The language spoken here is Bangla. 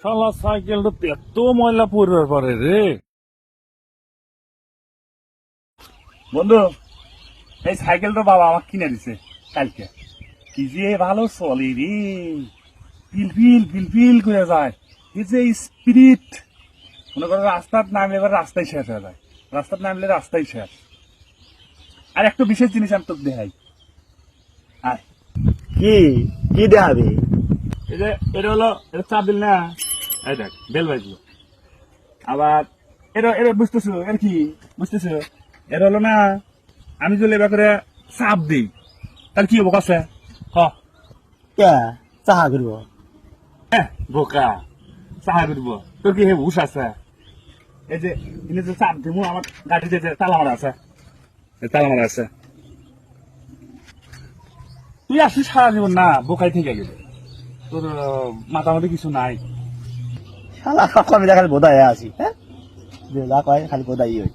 শালা সাইকেলটা এত ময়লা পড়বার পারে রে। বন্ধু, এই সাইকেলটা বাবা আমাকে কিনে দিছে কালকে। কি যে ভালো চলে রে, পিল করে যায়। এই যে স্পিরিট, মনে করো রাস্তার নামলে এবার রাস্তায় শেষ হয়ে যায়, রাস্তার নামলে রাস্তায় শেষ। আর একটা বিশেষ জিনিস আমি তোকে দেখাই। আর কি কি দেখাবে? এই যে এটা হলো, এটা চাপ দিল না, এই দেখ বেল বাজলো। আবার এটা এটা বুঝতেছো এর কি বুঝতেছো, এটা হলো না, আমি যদি এবার করে চাপ দিই তাহলে কি হবো কাছে হ? কে চাহা করব? বোকা, চাহা করব তোর কি হে হুশ আছে? এই যে এনে যে চাপ দিব, আমার গাড়িতে যে তালা মারা আছে, তালা মারা আছে। তুই আসিস সারা জীবন না বোকাই থেকে গেলে, তোর মাথা মধ্যে কিছু নাই। শালা আমি খালি বোধা আছি। হ্যাঁ, যা কয় খালি বোধাই হয়।